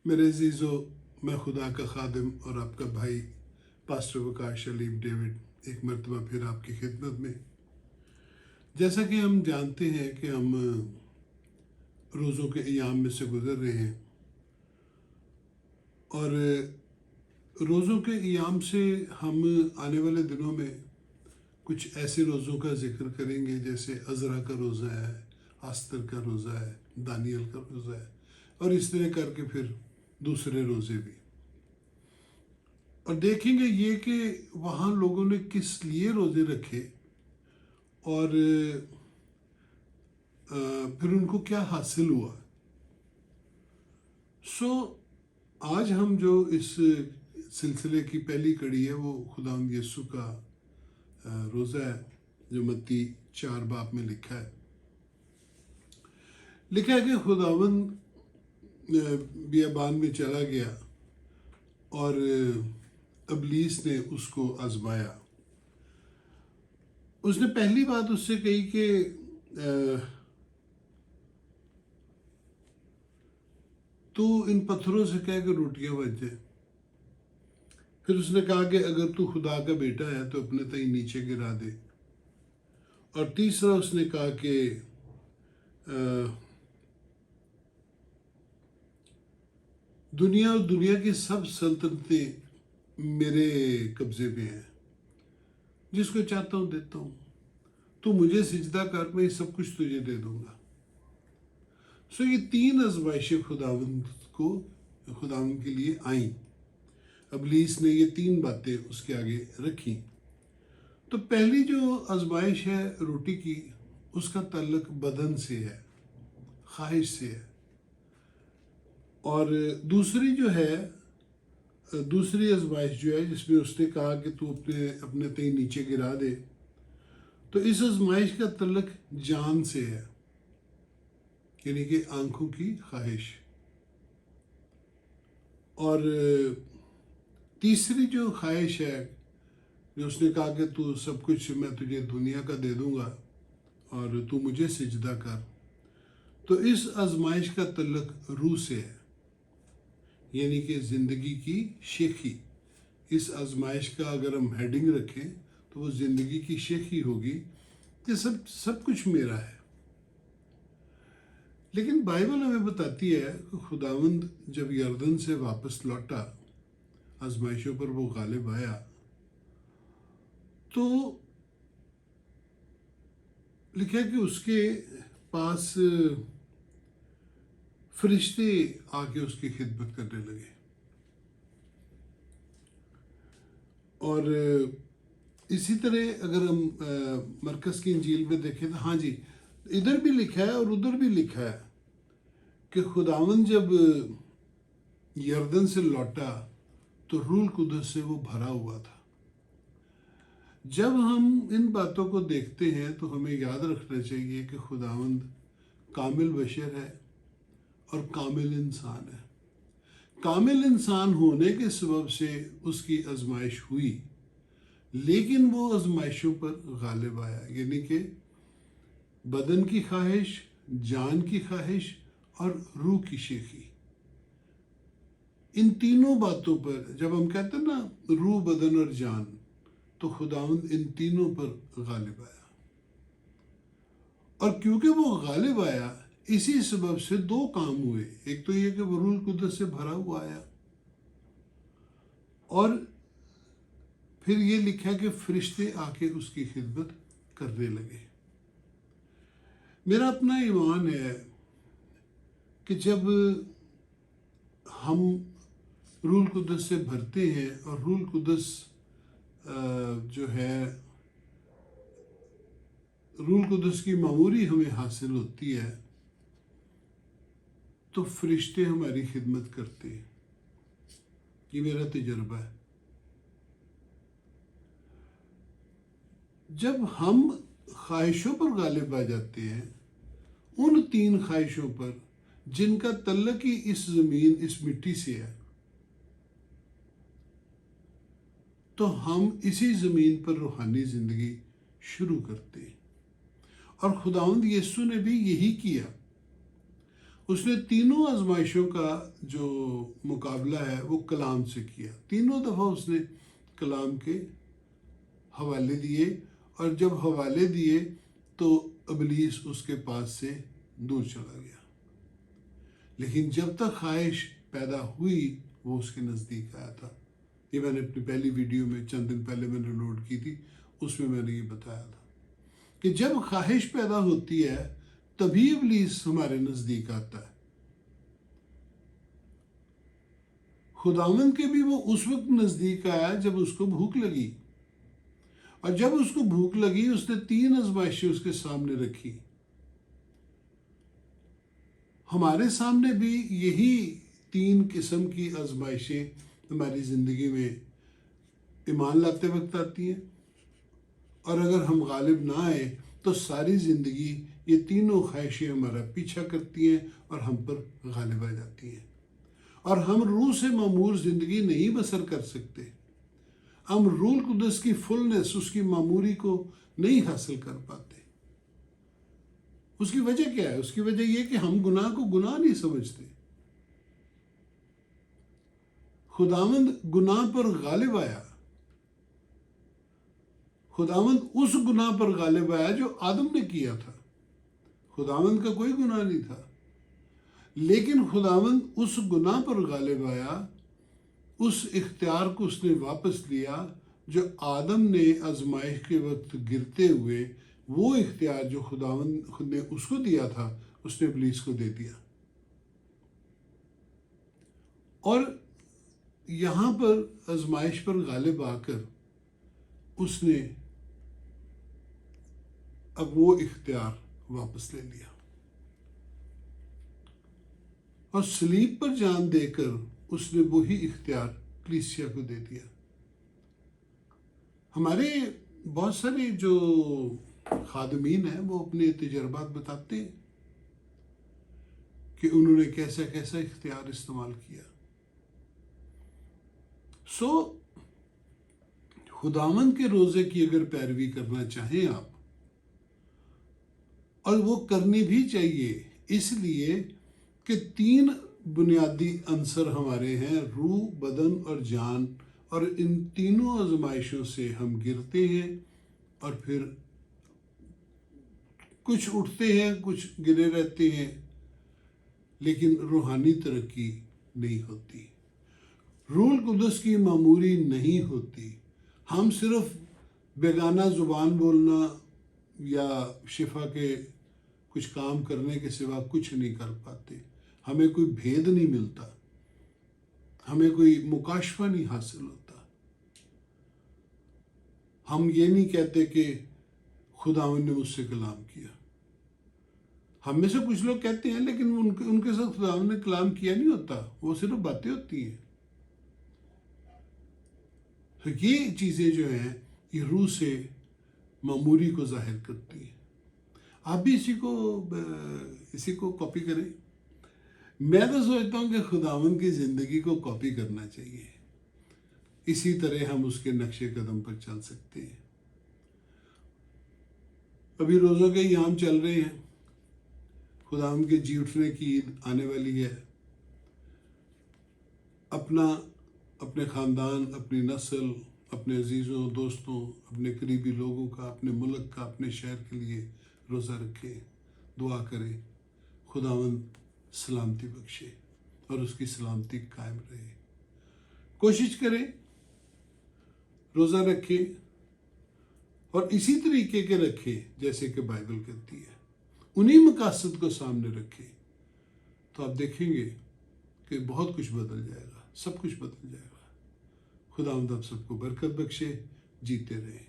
मेरे अजीज़ो, मैं खुदा का खादिम और आपका भाई पास्टर वकार शलीम डेविड एक मरतबा फिर आपकी खिदमत में। जैसा कि हम जानते हैं कि हम रोज़ों के अयाम में से गुज़र रहे हैं और रोज़ों के अयाम से हम आने वाले दिनों में कुछ ऐसे रोज़ों का जिक्र करेंगे जैसे अज़रा का रोज़ा है, आस्तर का रोज़ा है, दानियल का रोज़ा है और इस तरह करके फिर दूसरे रोज़े भी। और देखेंगे ये कि वहाँ लोगों ने किस लिए रोज़े रखे और फिर उनको क्या हासिल हुआ। आज हम जो इस सिलसिले की पहली कड़ी है वो खुदावंद यीशु का रोज़ा है जो मत्ती 4 बाब में लिखा है कि खुदावंद बियाबान में चला गया और इब्लीस ने उसको आजमाया। उसने पहली बात उससे कही कि तू इन पत्थरों से कह के रोटियां बन जाए। फिर उसने कहा कि अगर तू खुदा का बेटा है तो अपने तई नीचे गिरा दे। और तीसरा उसने कहा कि दुनिया और दुनिया की सब सल्तनतें मेरे कब्जे में हैं, जिसको चाहता हूँ देता हूँ, तू मुझे सिजदा कर, मैं सब कुछ तुझे दे दूंगा। ये 3 आजमाइशें खुदावंद के लिए आई। इब्लीस ने ये 3 बातें उसके आगे रखी। तो पहली जो आजमाइश है रोटी की, उसका ताल्लुक बदन से है, ख्वाहिश से है। और दूसरी जो है, दूसरी आजमाइश जो है जिसमें उसने कहा कि तू अपने तई नीचे गिरा दे, तो इस आजमाइश का ताल्लुक जान से है, यानी कि आंखों की ख्वाहिश। और तीसरी जो ख्वाहिश है जो उसने कहा कि तू सब कुछ मैं तुझे दुनिया का दे दूंगा और तू मुझे सिजदा कर, तो इस आजमाइश का ताल्लुक रूह से है, यानी कि ज़िंदगी की शेखी। इस आजमाइश का अगर हम हेडिंग रखें तो वो ज़िंदगी की शेखी होगी कि सब कुछ मेरा है। लेकिन बाइबल हमें बताती है कि खुदावंद जब यर्दन से वापस लौटा, आजमाइशों पर वो गालिब आया, तो लिखा कि उसके पास फरिश्ते आके उसकी खिदमत करने लगे। और इसी तरह अगर हम मरकस की इंजील में देखें तो हाँ जी, इधर भी लिखा है और उधर भी लिखा है कि खुदावंद जब यर्दन से लौटा तो रूह कुदस से वो भरा हुआ था। जब हम इन बातों को देखते हैं तो हमें याद रखना चाहिए कि खुदावंद कामिल बशर है और कामिल इंसान है। कामिल इंसान होने के सबब से उसकी आजमाइश हुई, लेकिन वो आजमाइशों पर गालिब आया, यानी कि बदन की ख्वाहिश, जान की ख्वाहिश और रूह की शेखी। इन तीनों बातों पर जब हम कहते हैं ना रूह, बदन और जान, तो खुदावंद इन तीनों पर गालिब आया। और क्योंकि वो गालिब आया, इसी सबब से 2 काम हुए। एक तो ये कि वो रूह कुदस से भरा हुआ आया, और फिर ये लिखा कि फरिश्ते आके उसकी खिदमत करने लगे। मेरा अपना ईमान है कि जब हम रूह कुदस से भरते हैं और रूह कुदस जो है, रूह कुदस की मामूरी हमें हासिल होती है, तो फरिश्ते हमारी खिदमत करते हैं। ये मेरा तजुर्बा है। जब हम ख्वाहिशों पर गालिब आ जाते हैं, उन 3 ख्वाहिशों पर जिनका तल्लुक ही इस ज़मीन, इस मिट्टी से है, तो हम इसी ज़मीन पर रूहानी ज़िंदगी शुरू करते हैं। और खुदावंद यीशु ने भी यही किया। اس نے تینوں آزمائشوں کا جو مقابلہ ہے وہ کلام سے کیا. تینوں دفعہ اس نے کلام کے حوالے دیے، اور جب حوالے دیے تو ابلیس اس کے پاس سے دور چلا گیا. لیکن جب تک خواہش پیدا ہوئی وہ اس کے نزدیک آیا تھا. یہ میں نے اپنی پہلی ویڈیو میں چند دن پہلے میں نے لوڈ کی تھی، اس میں نے یہ بتایا تھا کہ جب خواہش پیدا ہوتی ہے تبھی ابلیس ہمارے نزدیک آتا ہے. خداوند کے بھی وہ اس وقت نزدیک آیا جب اس کو بھوک لگی، اور جب اس کو بھوک لگی اس نے 3 آزمائشیں اس کے سامنے رکھی. ہمارے سامنے بھی یہی 3 قسم کی آزمائشیں ہماری زندگی میں ایمان لاتے وقت آتی ہیں، اور اگر ہم غالب نہ آئے تو ساری زندگی یہ تینوں خواہشیں ہمارا پیچھا کرتی ہیں اور ہم پر غالب آ جاتی ہیں، اور ہم روح سے معمور زندگی نہیں بسر کر سکتے. ہم روح القدس کی فلنس، اس کی معموری کو نہیں حاصل کر پاتے. اس کی وجہ کیا ہے؟ اس کی وجہ یہ کہ ہم گناہ کو گناہ نہیں سمجھتے. خداوند گناہ پر غالب آیا. خداوند اس گناہ پر غالب آیا جو آدم نے کیا تھا. خداوند کا کوئی گناہ نہیں تھا، لیکن خداوند اس گناہ پر غالب آیا. اس اختیار کو اس نے واپس لیا جو آدم نے آزمائش کے وقت گرتے ہوئے، وہ اختیار جو خداوند خود نے اس کو دیا تھا اس نے ابلیس کو دے دیا. اور یہاں پر آزمائش پر غالب آ کر اس نے اب وہ اختیار واپس لے لیا، اور صلیب پر جان دے کر اس نے وہی اختیار کلیسیا کو دے دیا. ہمارے بہت سارے جو خادمین ہیں وہ اپنے تجربات بتاتے ہیں کہ انہوں نے کیسا کیسا اختیار استعمال کیا. خداوند کے روزے کی اگر پیروی کرنا چاہیں آپ، اور وہ کرنی بھی چاہیے، اس لیے کہ 3 بنیادی عنصر ہمارے ہیں، روح، بدن اور جان، اور ان تینوں آزمائشوں سے ہم گرتے ہیں اور پھر کچھ اٹھتے ہیں، کچھ گرے رہتے ہیں، لیکن روحانی ترقی نہیں ہوتی، روح القدس کی معموری نہیں ہوتی. ہم صرف بیگانہ زبان بولنا یا شفا کے کچھ کام کرنے کے سوا کچھ نہیں کر پاتے. ہمیں کوئی بھید نہیں ملتا، ہمیں کوئی مکاشفہ نہیں حاصل ہوتا. ہم یہ نہیں کہتے کہ خداوند نے مجھ سے کلام کیا. ہم میں سے کچھ لوگ کہتے ہیں، لیکن ان کے ساتھ خداوند نے کلام کیا نہیں ہوتا، وہ صرف باتیں ہوتی ہیں. تو یہ چیزیں جو ہیں یہ روح سے معموری کو ظاہر کرتی ہیں. آپ بھی اسی کو کاپی کریں. میں تو سوچتا ہوں کہ خداوند کی زندگی کو کاپی کرنا چاہیے، اسی طرح ہم اس کے نقش قدم پر چل سکتے ہیں. ابھی روزوں کے ایام چل رہے ہیں، خداوند کے جی اٹھنے کی عید آنے والی ہے. اپنے خاندان، اپنی نسل، اپنے عزیزوں، دوستوں، اپنے قریبی لوگوں کا، اپنے ملک کا، اپنے شہر کے لیے روزہ رکھے، دعا کرے خداوند سلامتی بخشے اور اس کی سلامتی قائم رہے. کوشش کریں، روزہ رکھے، اور اسی طریقے کے رکھے جیسے کہ بائبل کہتی ہے. انہی مقاصد کو سامنے رکھے تو آپ دیکھیں گے کہ بہت کچھ بدل جائے گا، سب کچھ بدل جائے گا. خداوند آپ سب کو برکت بخشے. جیتے رہیں.